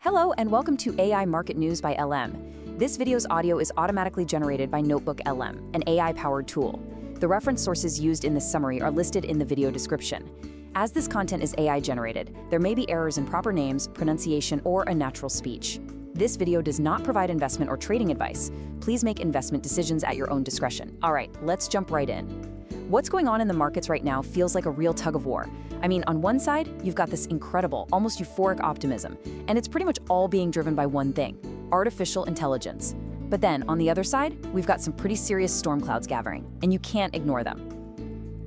Hello and welcome to AI Market News by LM. This video's audio is automatically generated by NotebookLM, an AI-powered tool. The reference sources used in this summary are listed in the video description. As this content is AI-generated, there may be errors in proper names, pronunciation, or unnatural speech. This video does not provide investment or trading advice. Please make investment decisions at your own discretion. All right, let's jump right in. What's going on in the markets right now feels like a real tug of war. I mean, on one side, you've got this incredible, almost euphoric optimism, and it's pretty much all being driven by one thing: artificial intelligence. But then, on the other side, we've got some pretty serious storm clouds gathering, and you can't ignore them.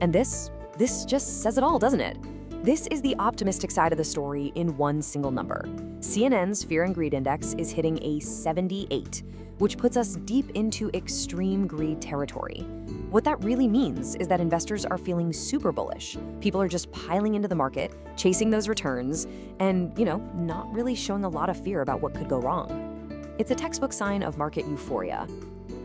And this just says it all, doesn't it? This is the optimistic side of the story in one single number. CNN's Fear and Greed Index is hitting a 78, which puts us deep into extreme greed territory. What that really means is that investors are feeling super bullish. People are just piling into the market, chasing those returns, and, not really showing a lot of fear about what could go wrong. It's a textbook sign of market euphoria.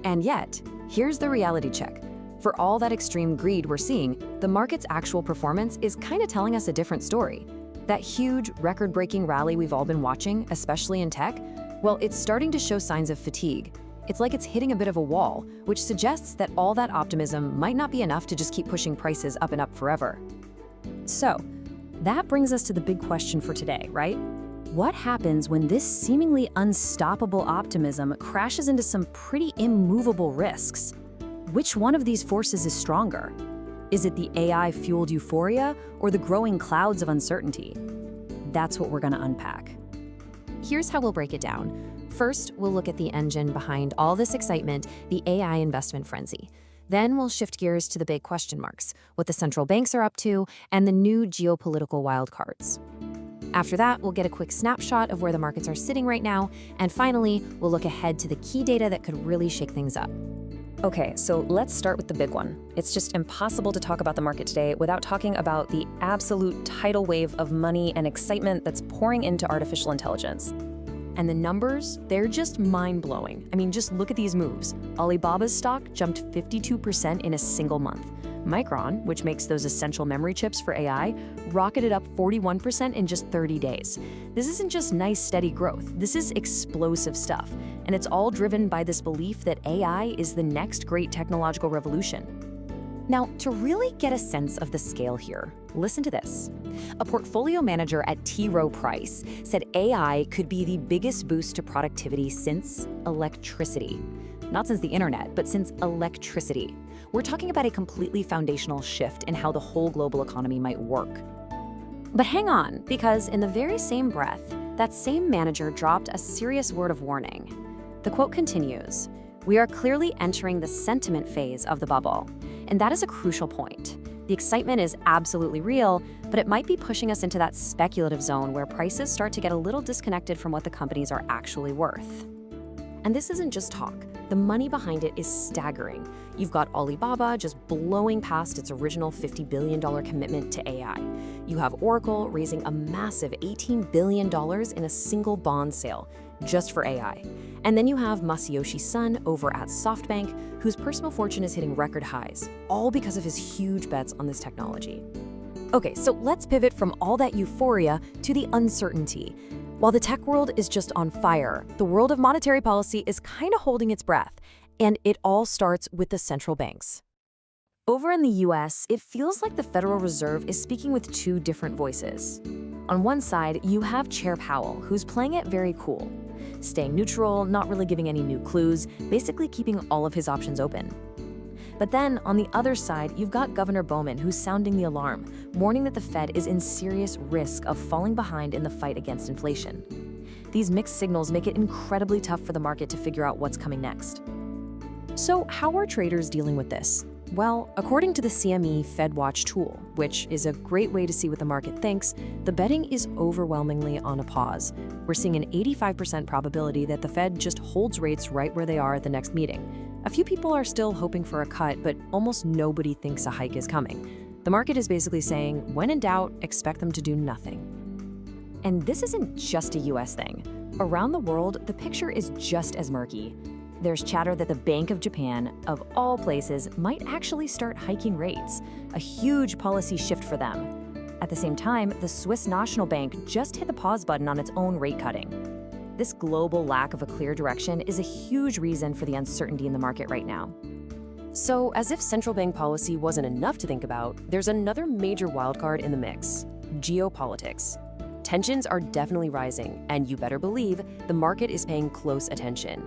And yet, here's the reality check. For all that extreme greed we're seeing, the market's actual performance is kind of telling us a different story. That huge, record-breaking rally we've all been watching, especially in tech, well, it's starting to show signs of fatigue. It's like it's hitting a bit of a wall, which suggests that all that optimism might not be enough to just keep pushing prices up and up forever. So, that brings us to the big question for today, right? What happens when this seemingly unstoppable optimism crashes into some pretty immovable risks? Which one of these forces is stronger? Is it the AI-fueled euphoria or the growing clouds of uncertainty? That's what we're going to unpack. Here's how we'll break it down. First, we'll look at the engine behind all this excitement, the AI investment frenzy. Then we'll shift gears to the big question marks, what the central banks are up to, and the new geopolitical wildcards. After that, we'll get a quick snapshot of where the markets are sitting right now, and finally, we'll look ahead to the key data that could really shake things up. Okay, so let's start with the big one. It's just impossible to talk about the market today without talking about the absolute tidal wave of money and excitement that's pouring into artificial intelligence. And the numbers, they're just mind-blowing. I mean, just look at these moves. Alibaba's stock jumped 52% in a single month. Micron, which makes those essential memory chips for AI, rocketed up 41% in just 30 days. This isn't just nice, steady growth. This is explosive stuff. And it's all driven by this belief that AI is the next great technological revolution. Now, to really get a sense of the scale here, listen to this. A portfolio manager at T. Rowe Price said AI could be the biggest boost to productivity since electricity. Not since the internet, but since electricity. We're talking about a completely foundational shift in how the whole global economy might work. But hang on, because in the very same breath, that same manager dropped a serious word of warning. The quote continues, "We are clearly entering the sentiment phase of the bubble." And that is a crucial point. The excitement is absolutely real, but it might be pushing us into that speculative zone where prices start to get a little disconnected from what the companies are actually worth. And this isn't just talk. The money behind it is staggering. You've got Alibaba just blowing past its original $50 billion commitment to AI. You have Oracle raising a massive $18 billion in a single bond sale just for AI. And then you have Masayoshi Son over at SoftBank, whose personal fortune is hitting record highs, all because of his huge bets on this technology. Okay, so let's pivot from all that euphoria to the uncertainty. While the tech world is just on fire, the world of monetary policy is kind of holding its breath, and it all starts with the central banks. Over in the US, it feels like the Federal Reserve is speaking with two different voices. On one side, you have Chair Powell, who's playing it very cool, staying neutral, not really giving any new clues, basically keeping all of his options open. But then, on the other side, you've got Governor Bowman, who's sounding the alarm, warning that the Fed is in serious risk of falling behind in the fight against inflation. These mixed signals make it incredibly tough for the market to figure out what's coming next. So how are traders dealing with this? Well, according to the CME FedWatch tool, which is a great way to see what the market thinks, the betting is overwhelmingly on a pause. We're seeing an 85% probability that the Fed just holds rates right where they are at the next meeting. A few people are still hoping for a cut, but almost nobody thinks a hike is coming. The market is basically saying, when in doubt, expect them to do nothing. And this isn't just a US thing. Around the world, the picture is just as murky. There's chatter that the Bank of Japan, of all places, might actually start hiking rates, a huge policy shift for them. At the same time, the Swiss National Bank just hit the pause button on its own rate cutting. this global lack of a clear direction is a huge reason for the uncertainty in the market right now. So, as if central bank policy wasn't enough to think about, there's another major wildcard in the mix: geopolitics. Tensions are definitely rising, and you better believe the market is paying close attention.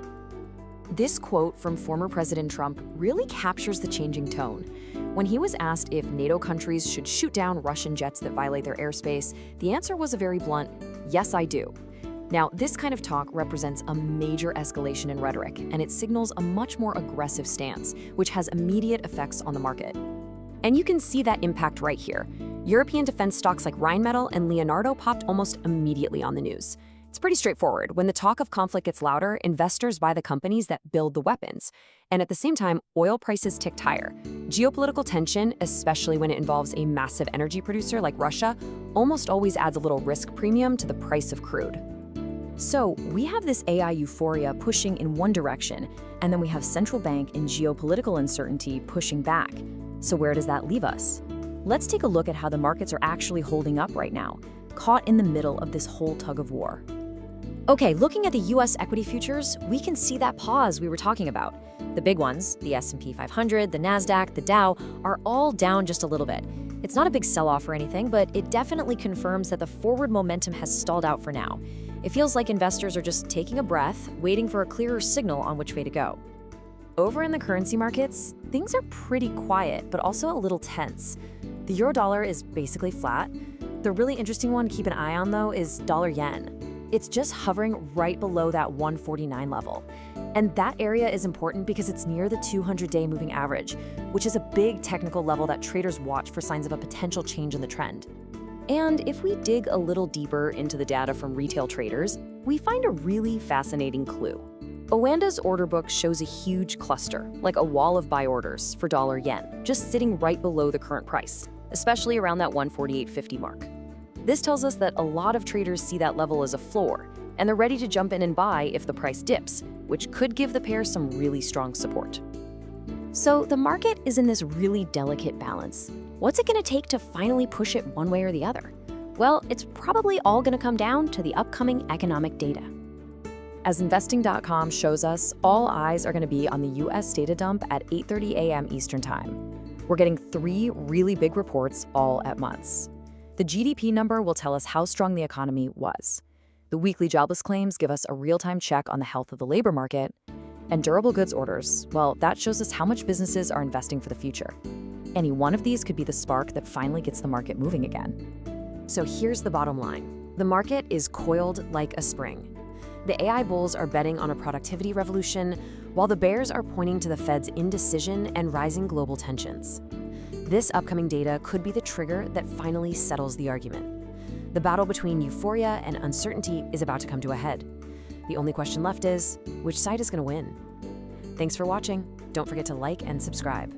This quote from former President Trump really captures the changing tone. When he was asked if NATO countries should shoot down Russian jets that violate their airspace, the answer was a very blunt, "Yes, I do." Now, this kind of talk represents a major escalation in rhetoric, and it signals a much more aggressive stance, which has immediate effects on the market. And you can see that impact right here. European defense stocks like Rheinmetall and Leonardo popped almost immediately on the news. It's pretty straightforward. When the talk of conflict gets louder, investors buy the companies that build the weapons. And at the same time, oil prices ticked higher. Geopolitical tension, especially when it involves a massive energy producer like Russia, almost always adds a little risk premium to the price of crude. So we have this AI euphoria pushing in one direction, and then we have central bank and geopolitical uncertainty pushing back. So where does that leave us? Let's take a look at how the markets are actually holding up right now, caught in the middle of this whole tug of war. Okay, looking at the US equity futures, we can see that pause we were talking about. The big ones, the S&P 500, the NASDAQ, the Dow, are all down just a little bit. It's not a big sell-off or anything, but it definitely confirms that the forward momentum has stalled out for now. It feels like investors are just taking a breath, waiting for a clearer signal on which way to go. Over in the currency markets, things are pretty quiet, but also a little tense. The euro-dollar is basically flat. The really interesting one to keep an eye on, though, is dollar-yen. It's just hovering right below that 149 level. And that area is important because it's near the 200-day moving average, which is a big technical level that traders watch for signs of a potential change in the trend. And if we dig a little deeper into the data from retail traders, we find a really fascinating clue. Owanda's order book shows a huge cluster, like a wall of buy orders for dollar-yen, just sitting right below the current price, especially around that 148.50 mark. This tells us that a lot of traders see that level as a floor, and they're ready to jump in and buy if the price dips, which could give the pair some really strong support. So the market is in this really delicate balance. What's it going to take to finally push it one way or the other? Well, it's probably all going to come down to the upcoming economic data. As investing.com shows us, all eyes are going to be on the US data dump at 8:30 a.m. Eastern Time. We're getting 3 really big reports all at once. The GDP number will tell us how strong the economy was. The weekly jobless claims give us a real-time check on the health of the labor market. And durable goods orders, well, that shows us how much businesses are investing for the future. Any one of these could be the spark that finally gets the market moving again. So here's the bottom line. The market is coiled like a spring. The AI bulls are betting on a productivity revolution, while the bears are pointing to the Fed's indecision and rising global tensions. This upcoming data could be the trigger that finally settles the argument. The battle between euphoria and uncertainty is about to come to a head. The only question left is, which side is going to win? Thanks for watching. Don't forget to like and subscribe.